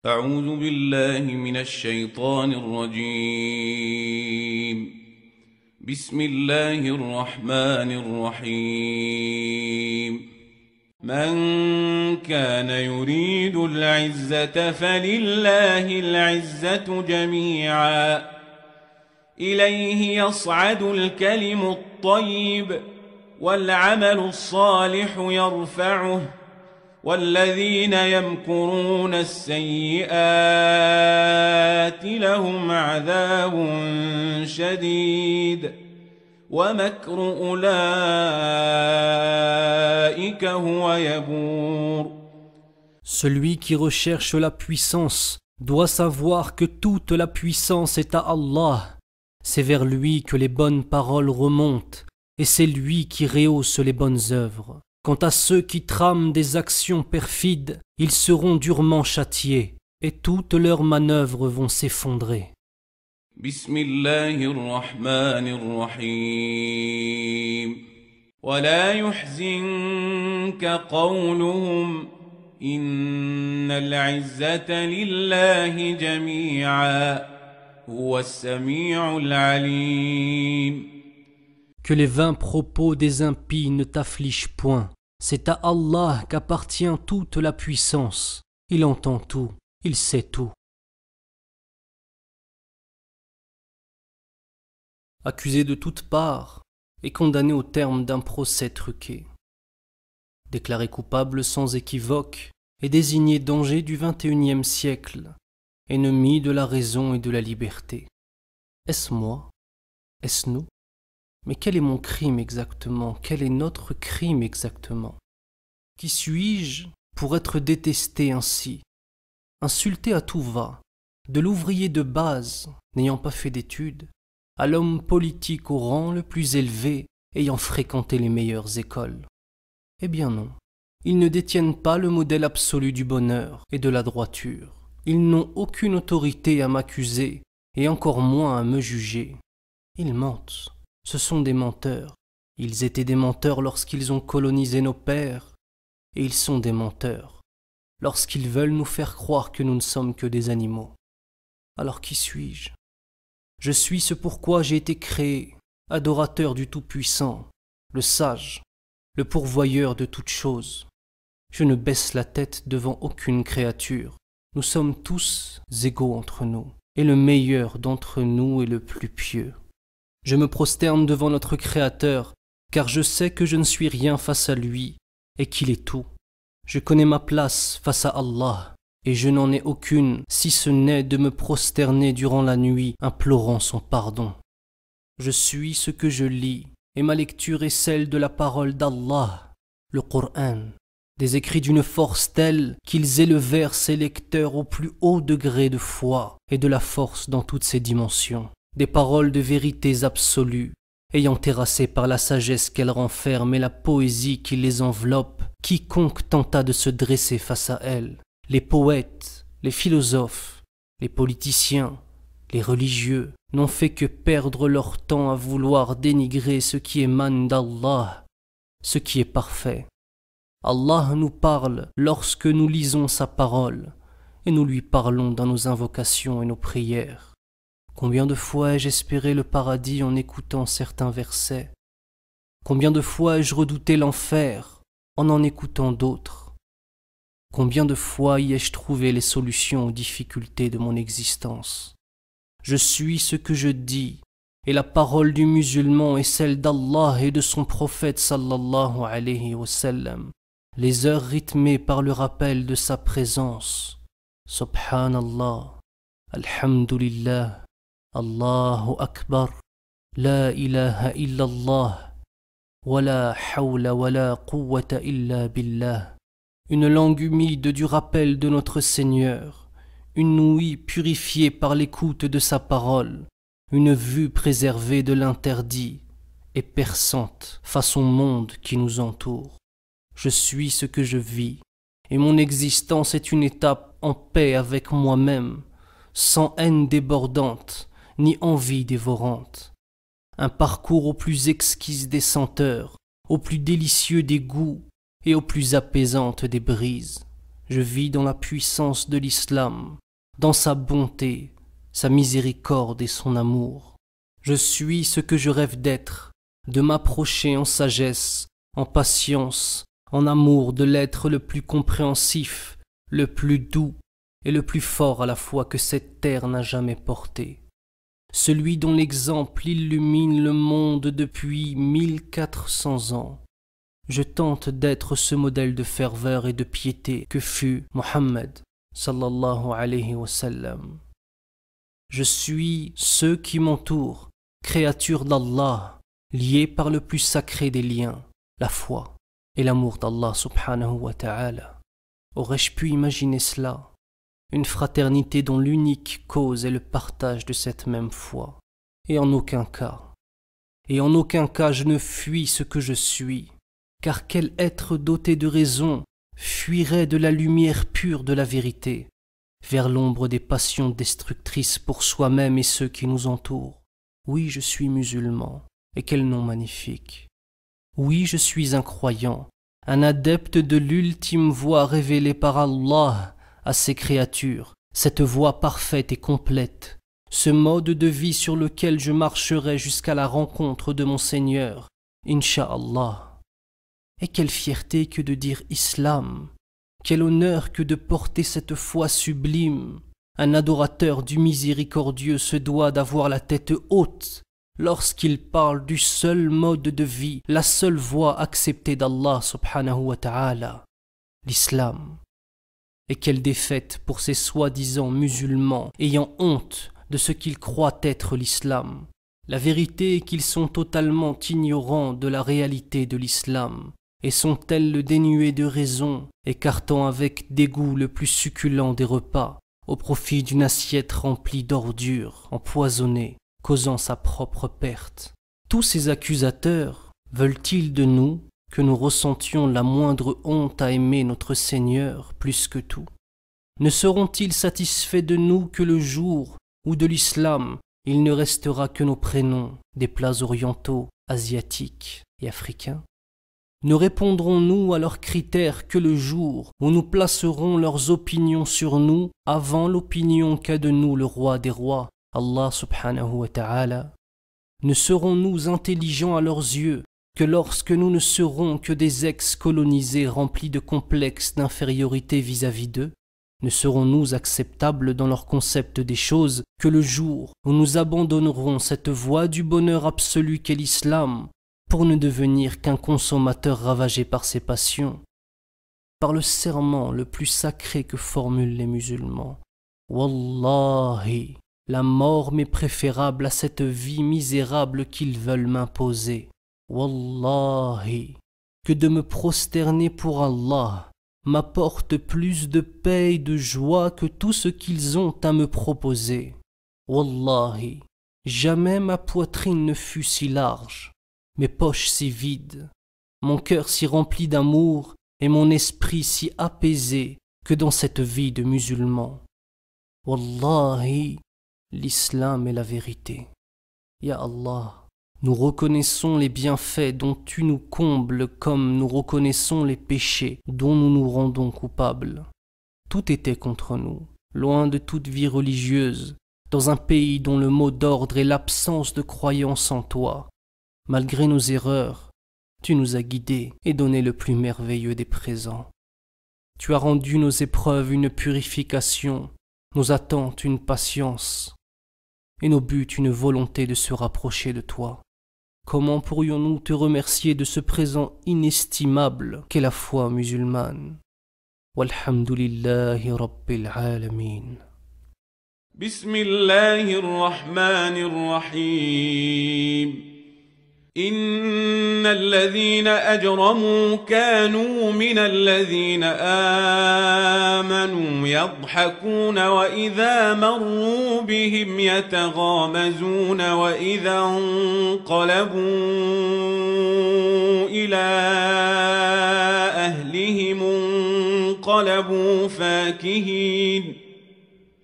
أعوذ بالله من الشيطان الرجيم. بسم الله الرحمن الرحيم. من كان يريد العزة فلله العزة جميعا إليه يصعد الكلم الطيب والعمل الصالح يرفعه والذين يمكرون السيئات لهم عذاب شديد ومكر أولئك هو يبور. Celui qui recherche la puissance doit savoir que toute la puissance est à Allah. C'est vers lui que les bonnes paroles remontent et c'est lui qui rehausse les bonnes œuvres. Quant à ceux qui trament des actions perfides, ils seront durement châtiés et toutes leurs manœuvres vont s'effondrer. بسم الله الرحمن الرحيم. ولا يحزنك قولهم إن العزة لله جميعا هو السميع العليم. Que les vains propos des impies ne t'affligent point. C'est à Allah qu'appartient toute la puissance. Il entend tout, il sait tout. Accusé de toutes parts et condamné au terme d'un procès truqué. Déclaré coupable sans équivoque et désigné danger du XXIe siècle, ennemi de la raison et de la liberté. Est-ce moi? Est-ce nous? Mais quel est mon crime exactement? Quel est notre crime exactement? Qui suis-je pour être détesté ainsi, insulté à tout va, de l'ouvrier de base n'ayant pas fait d'études, à l'homme politique au rang le plus élevé ayant fréquenté les meilleures écoles? Eh bien non, ils ne détiennent pas le modèle absolu du bonheur et de la droiture. Ils n'ont aucune autorité à m'accuser et encore moins à me juger. Ils mentent. Ce sont des menteurs. Ils étaient des menteurs lorsqu'ils ont colonisé nos pères, et ils sont des menteurs lorsqu'ils veulent nous faire croire que nous ne sommes que des animaux. Alors qui suis-je? Je suis ce pourquoi j'ai été créé, adorateur du Tout-Puissant, le sage, le pourvoyeur de toutes choses. Je ne baisse la tête devant aucune créature. Nous sommes tous égaux entre nous, et le meilleur d'entre nous est le plus pieux. Je me prosterne devant notre Créateur, car je sais que je ne suis rien face à lui et qu'il est tout. Je connais ma place face à Allah, et je n'en ai aucune si ce n'est de me prosterner durant la nuit, implorant son pardon. Je suis ce que je lis, et ma lecture est celle de la parole d'Allah, le Coran, des écrits d'une force telle qu'ils élevèrent ses lecteurs au plus haut degré de foi et de la force dans toutes ses dimensions. Des paroles de vérités absolues, ayant terrassé par la sagesse qu'elles renferment et la poésie qui les enveloppe, quiconque tenta de se dresser face à elles, les poètes, les philosophes, les politiciens, les religieux, n'ont fait que perdre leur temps à vouloir dénigrer ce qui émane d'Allah, ce qui est parfait. Allah nous parle lorsque nous lisons sa parole, et nous lui parlons dans nos invocations et nos prières. Combien de fois ai-je espéré le paradis en écoutant certains versets? Combien de fois ai-je redouté l'enfer en écoutant d'autres? Combien de fois y ai-je trouvé les solutions aux difficultés de mon existence? Je suis ce que je dis, et la parole du musulman est celle d'Allah et de son prophète sallallahu alayhi wa sallam. Les heures rythmées par le rappel de sa présence. Subhanallah, Alhamdulillah, Allahu Akbar, La ilaha illallah, wa la hawla wa la quwwata illa billah. Une langue humide du rappel de notre Seigneur, une ouïe purifiée par l'écoute de sa parole, une vue préservée de l'interdit et perçante face au monde qui nous entoure. Je suis ce que je vis, et mon existence est une étape en paix avec moi-même, sans haine débordante, ni envie dévorante. Un parcours au plus exquis des senteurs, au plus délicieux des goûts et au plus apaisante des brises. Je vis dans la puissance de l'islam, dans sa bonté, sa miséricorde et son amour. Je suis ce que je rêve d'être, de m'approcher en sagesse, en patience, en amour de l'être le plus compréhensif, le plus doux et le plus fort à la fois que cette terre n'a jamais porté. Celui dont l'exemple illumine le monde depuis 1400 ans. Je tente d'être ce modèle de ferveur et de piété que fut Mohammed sallallahu alayhi wa sallam. Je suis ceux qui m'entourent, créatures d'Allah, liés par le plus sacré des liens, la foi et l'amour d'Allah subhanahu wa ta'ala. Aurais-je pu imaginer cela? Une fraternité dont l'unique cause est le partage de cette même foi. Et en aucun cas je ne fuis ce que je suis, car quel être doté de raison fuirait de la lumière pure de la vérité vers l'ombre des passions destructrices pour soi-même et ceux qui nous entourent? Oui, je suis musulman, et quel nom magnifique! Oui, je suis un croyant, un adepte de l'ultime voie révélée par Allah à ses créatures, cette voie parfaite et complète, ce mode de vie sur lequel je marcherai jusqu'à la rencontre de mon Seigneur, Inch'Allah. Et quelle fierté que de dire Islam, quel honneur que de porter cette foi sublime. Un adorateur du miséricordieux se doit d'avoir la tête haute lorsqu'il parle du seul mode de vie, la seule voie acceptée d'Allah subhanahu wa ta'ala, l'islam. Et quelle défaite pour ces soi-disant musulmans ayant honte de ce qu'ils croient être l'islam. La vérité est qu'ils sont totalement ignorants de la réalité de l'islam et sont tels le dénués de raison, écartant avec dégoût le plus succulent des repas au profit d'une assiette remplie d'ordures empoisonnées, causant sa propre perte. Tous ces accusateurs veulent-ils de nous que nous ressentions la moindre honte à aimer notre Seigneur plus que tout? Ne seront-ils satisfaits de nous que le jour où de l'islam il ne restera que nos prénoms, des plats orientaux, asiatiques et africains? Ne répondrons-nous à leurs critères que le jour où nous placerons leurs opinions sur nous avant l'opinion qu'a de nous le roi des rois, Allah subhanahu wa ta'ala? Ne serons-nous intelligents à leurs yeux que lorsque nous ne serons que des ex-colonisés remplis de complexes d'infériorité vis-à-vis d'eux? Ne serons-nous acceptables dans leur concept des choses que le jour où nous abandonnerons cette voie du bonheur absolu qu'est l'islam pour ne devenir qu'un consommateur ravagé par ses passions? Par le serment le plus sacré que formulent les musulmans, Wallahi, la mort m'est préférable à cette vie misérable qu'ils veulent m'imposer. Wallahi, que de me prosterner pour Allah m'apporte plus de paix et de joie que tout ce qu'ils ont à me proposer. Wallahi, jamais ma poitrine ne fut si large, mes poches si vides, mon cœur si rempli d'amour et mon esprit si apaisé que dans cette vie de musulman. Wallahi, l'islam est la vérité. Ya Allah, nous reconnaissons les bienfaits dont tu nous combles comme nous reconnaissons les péchés dont nous nous rendons coupables. Tout était contre nous, loin de toute vie religieuse, dans un pays dont le mot d'ordre est l'absence de croyance en toi. Malgré nos erreurs, tu nous as guidés et donné le plus merveilleux des présents. Tu as rendu nos épreuves une purification, nos attentes une patience, et nos buts une volonté de se rapprocher de toi. Comment pourrions-nous te remercier de ce présent inestimable qu'est la foi musulmane? Walhamdulillahi Rabbil Alamin. Bismillahirrahmanirrahim. إن الذين أجرموا كانوا من الذين آمنوا يضحكون وإذا مروا بهم يتغامزون وإذا انقلبوا إلى أهلهم انقلبوا فاكهين.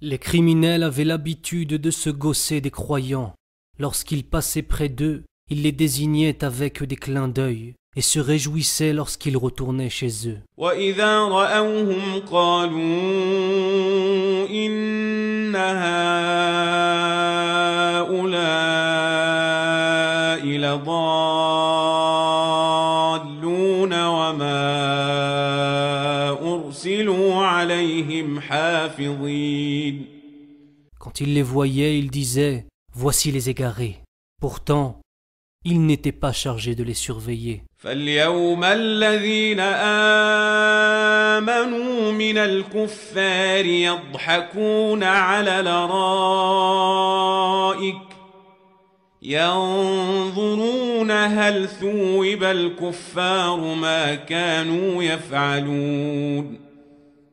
Les criminels avaient l'habitude de se gausser des croyants. Lorsqu'ils passaient près d'eux, ils les désignaient avec des clins d'œil et se réjouissaient lorsqu'ils retournaient chez eux. وإذا رأوهم قالوا إن هؤلاء لضالون وما أرسلوا عليهم حافظين. Quand ils les voyaient, ils disaient « Voici les égarés ». Pourtant, ils n'étaient pas chargés de les surveiller. فاليوم الذين آمنوا من الكفار يضحكون على الأرائك ينظرون هل ثوب الكفار ما كانوا يفعلون.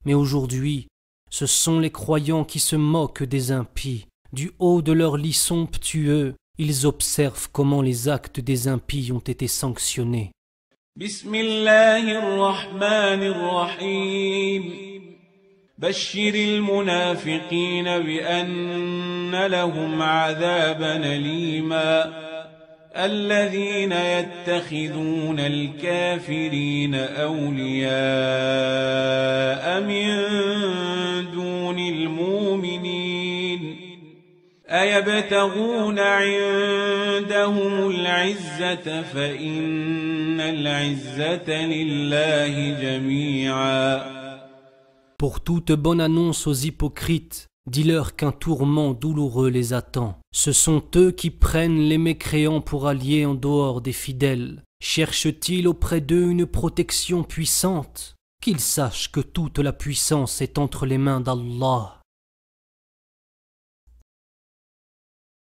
Mais aujourd'hui, ce sont les croyants qui se moquent des impies. Du haut de leur lit somptueux, ils observent comment les actes des impies ont été sanctionnés. بسم الله الرحمن الرحيم بشر المنافقين بأن لهم عذابا أليما الذين يتخذون الكافرين أولياء من دون المؤمنين أيبتغون عندهم العزة فإن العزة لله جميعا. Pour toute bonne annonce aux hypocrites, dis-leur qu'un tourment douloureux les attend. Ce sont eux qui prennent les mécréants pour alliés en dehors des fidèles. Cherchent-ils auprès d'eux une protection puissante? Qu'ils sachent que toute la puissance est entre les mains d'Allah.